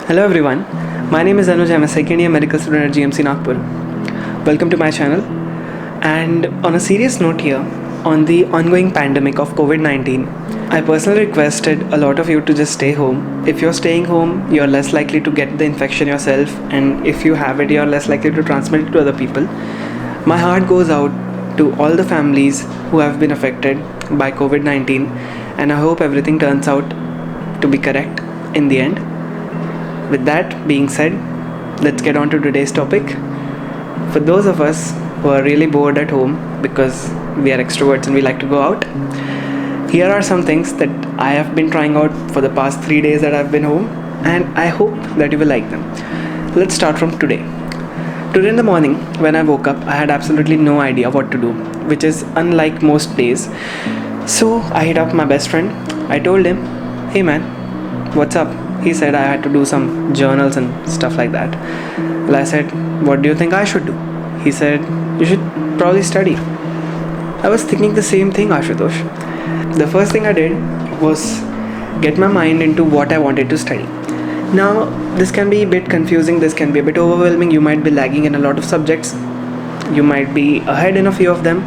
Hello everyone, my name is Anuj. I'm a second year medical student at GMC Nagpur. Welcome to my channel. And on a serious note here, on the ongoing pandemic of COVID 19, I personally requested a lot of you to just stay home. If you're staying home, you're less likely to get the infection yourself, and if you have it, you're less likely to transmit it to other people. My heart goes out to all the families who have been affected by COVID 19, and I hope everything turns out to be correct in the end. With that being said, let's get on to today's topic. For those of us who are really bored at home because we are extroverts and we like to go out, here are some things that I have been trying out for the past 3 days that I've been home, and I hope that you will like them. Let's start from today. Today in the morning, when I woke up, I had absolutely no idea what to do, which is unlike most days. So I hit up my best friend. I told him, "Hey man, what's up?" He said I had to do some journals and stuff like that. Well, I said, "What do you think I should do?" He said, "You should probably study." I was thinking the same thing, Ashutosh. The first thing I did was get my mind into what I wanted to study. Now, this can be a bit confusing, this can be a bit overwhelming. You might be lagging in a lot of subjects, you might be ahead in a few of them,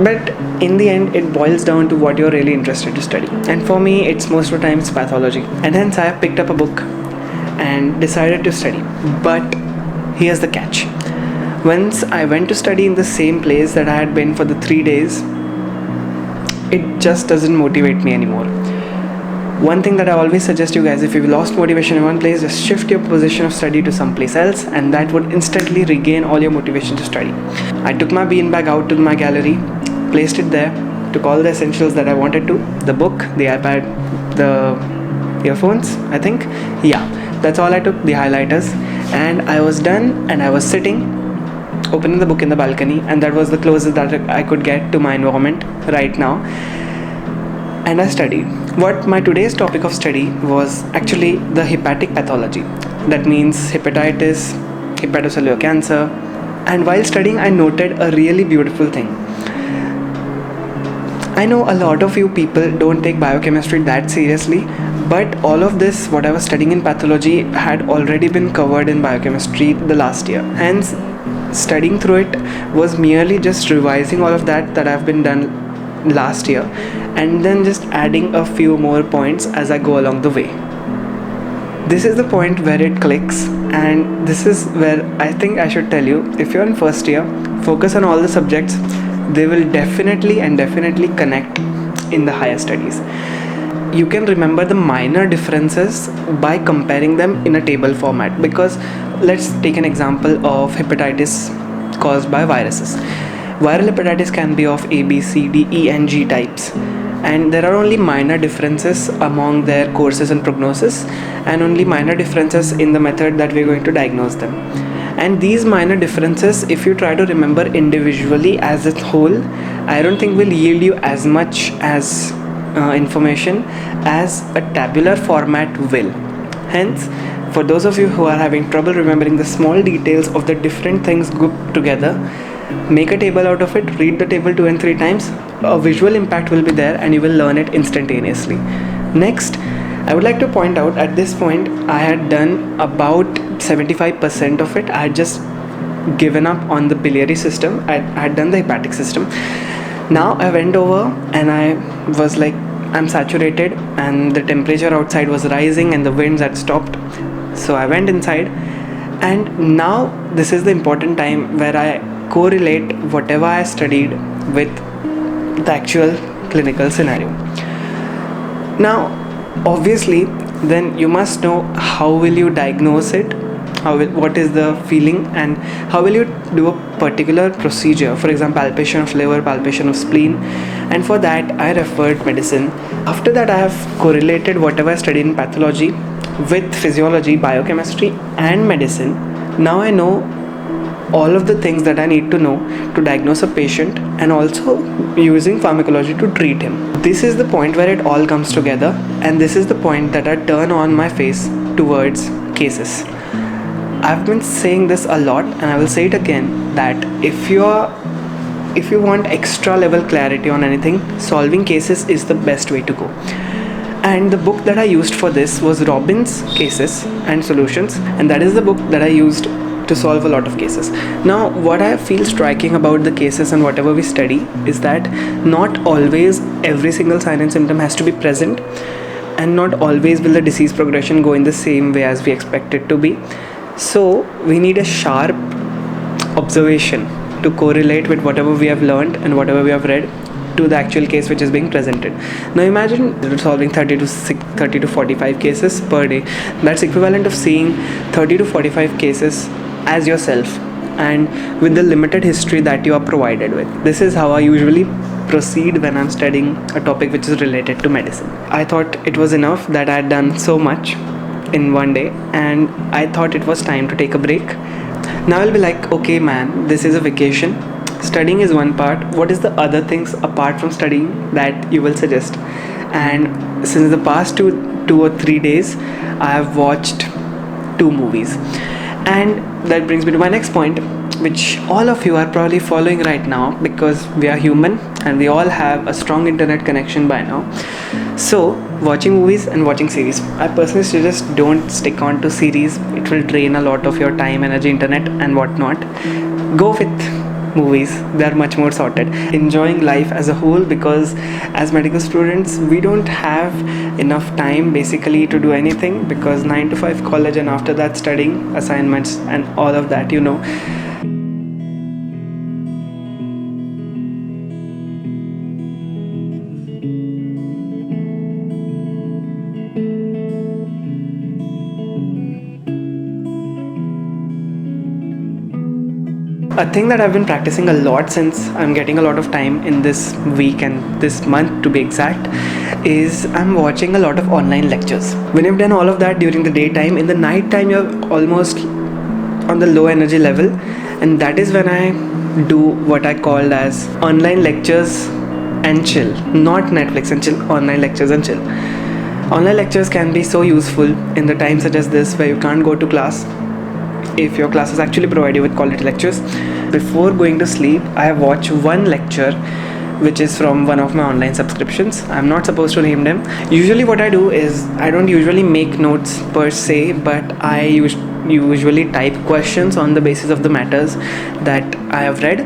but in the end it boils down to what you're really interested to study. And for me, it's most of the time it's pathology, and hence I have picked up a book and decided to study. But here's the catch. Once I went to study in the same place that I had been for the 3 days, it just doesn't motivate me anymore. One thing that I always suggest you guys, if you've lost motivation in one place, just shift your position of study to someplace else, and that would instantly regain all your motivation to study. I took my beanbag out to my gallery, placed it there, took all the essentials that I wanted to, the book, the iPad, the earphones, I think. Yeah, that's all I took, the highlighters, and I was done, and I was sitting, opening the book in the balcony, and that was the closest that I could get to my environment right now. And I studied. What my today's topic of study was actually the hepatic pathology. That means hepatitis, hepatocellular cancer. And while studying, I noted a really beautiful thing. I know a lot of you people don't take biochemistry that seriously, but all of this, what I was studying in pathology, had already been covered in biochemistry the last year. Hence, studying through it was merely just revising all of that I've been done last year, and then just adding a few more points as I go along the way. This is the point where it clicks, and this is where I think I should tell you, if you're in first year, focus on all the subjects. They will definitely connect in the higher studies. You can remember the minor differences by comparing them in a table format, because let's take an example of hepatitis caused by viruses. Viral hepatitis can be of A, B, C, D, E and G types, and there are only minor differences among their courses and prognosis, and only minor differences in the method that we're going to diagnose them. And these minor differences, if you try to remember individually as a whole, I don't think will yield you as much as information as a tabular format will. Hence, for those of you who are having trouble remembering the small details of the different things grouped together, make a table out of it, read the table 2 and 3 times. A visual impact will be there, and you will learn it instantaneously. Next, I would like to point out, at this point I had done about 75% of it. I had just given up on the biliary system. I had done the hepatic system. Now I went over and I was like, I'm saturated, and the temperature outside was rising and the winds had stopped. So I went inside, and now this is the important time where I correlate whatever I studied with the actual clinical scenario. Now, obviously, then you must know how will you diagnose it, what is the feeling, and how will you do a particular procedure. For example, palpation of liver, palpation of spleen, and for that I referred medicine. After that, I have correlated whatever I studied in pathology with physiology, biochemistry and medicine. Now I know all of the things that I need to know to diagnose a patient, and also using pharmacology to treat him. This is the point where it all comes together, and this is the point that I turn on my face towards cases. I've been saying this a lot, and I will say it again, that if you want extra level clarity on anything, solving cases is the best way to go. And the book that I used for this was Robbins' Cases and Solutions, and that is the book that I used to solve a lot of cases. Now, what I feel striking about the cases and whatever we study is that not always every single sign and symptom has to be present, and not always will the disease progression go in the same way as we expect it to be. So, we need a sharp observation to correlate with whatever we have learned and whatever we have read to the actual case which is being presented. Now imagine solving 30 to 45 cases per day. That's equivalent of seeing 30 to 45 cases as yourself, and with the limited history that you are provided with. This is how I usually proceed when I'm studying a topic which is related to medicine. I thought it was enough that I had done so much in one day, and I thought it was time to take a break. Now I'll be like, okay man, this is a vacation. Studying is one part. What is the other things apart from studying that you will suggest? And since the past two or 3 days, I have watched 2 movies. And that brings me to my next point, which all of you are probably following right now, because we are human and we all have a strong internet connection by now. So watching movies and watching series, I personally suggest don't stick on to series. It will drain a lot of your time, energy, internet and whatnot. Go with movies. They are much more sorted. Enjoying life as a whole, because as medical students we don't have enough time basically to do anything, because 9 to 5 college and after that studying, assignments and all of that, you know. A thing that I've been practicing a lot since I'm getting a lot of time in this week and this month to be exact, is I'm watching a lot of online lectures. When you've done all of that during the daytime, in the night time you're almost on the low energy level, and that is when I do what I called as online lectures and chill. Not Netflix and chill, online lectures and chill. Online lectures can be so useful in the times such as this where you can't go to class, if your classes actually provide you with quality lectures. Before going to sleep, I have watched one lecture which is from one of my online subscriptions. I'm not supposed to name them. Usually what I do is I don't usually make notes per se, but I usually type questions on the basis of the matters that I have read.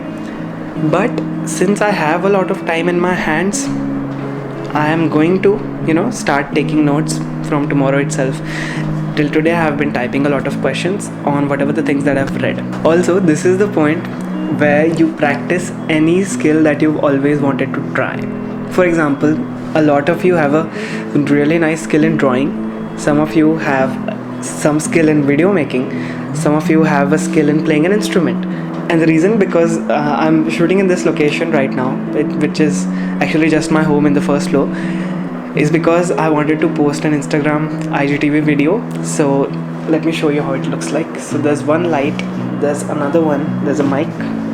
But since I have a lot of time in my hands, I am going to start taking notes from tomorrow itself. Till today I have been typing a lot of questions on whatever the things that I've read. Also, this is the point where you practice any skill that you've always wanted to try. For example, a lot of you have a really nice skill in drawing. Some of you have some skill in video making. Some of you have a skill in playing an instrument. And the reason, because I'm shooting in this location right now, which is actually just my home in the first floor, is because I wanted to post an Instagram IGTV video. So let me show you how it looks like. So there's one light, there's another one, there's a mic,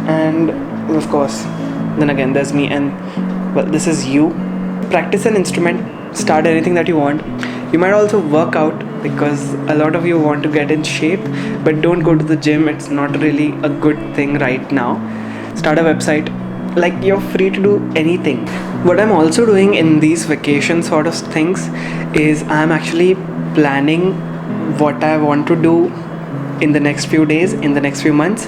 and of course then again there's me, and well, this is you. Practice an instrument, start anything that you want. You might also work out, because a lot of you want to get in shape but don't go to the gym. It's not really a good thing right now. Start a website. Like, you're free to do anything. What I'm also doing in these vacation sort of things is I'm actually planning what I want to do in the next few days, in the next few months,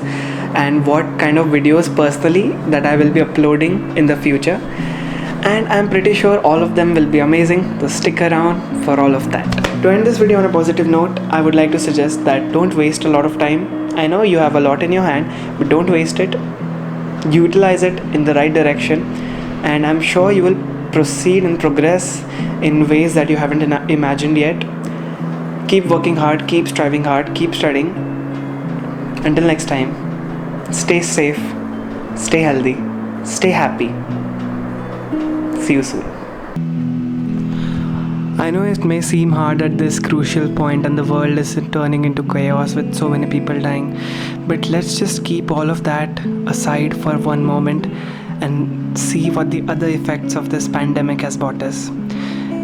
and what kind of videos personally that I will be uploading in the future. And I'm pretty sure all of them will be amazing, so stick around for all of that. To end this video on a positive note, I would like to suggest that don't waste a lot of time. I know you have a lot in your hand, but don't waste it. Utilize it in the right direction, and I'm sure you will proceed and progress in ways that you haven't imagined yet. Keep working hard, keep striving hard, keep studying. Until next time, stay safe, stay healthy, stay happy. See you soon. I know it may seem hard at this crucial point and the world is turning into chaos with so many people dying, but let's just keep all of that aside for one moment and see what the other effects of this pandemic has brought us.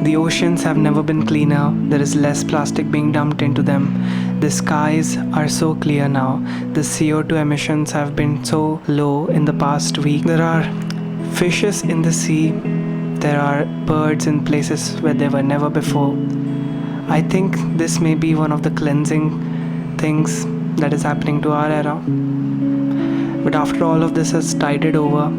The oceans have never been cleaner. There is less plastic being dumped into them. The skies are so clear now. The CO2 emissions have been so low in the past week. There are fishes in the sea There are birds in places where they were never before. I think this may be one of the cleansing things that is happening to our era. But after all of this has tided over,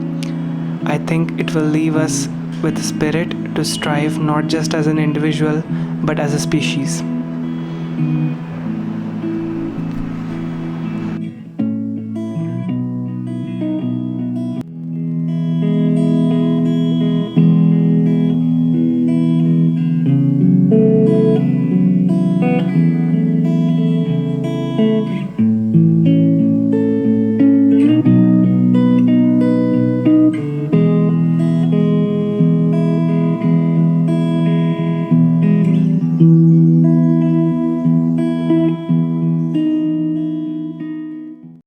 I think it will leave us with a spirit to strive not just as an individual but as a species.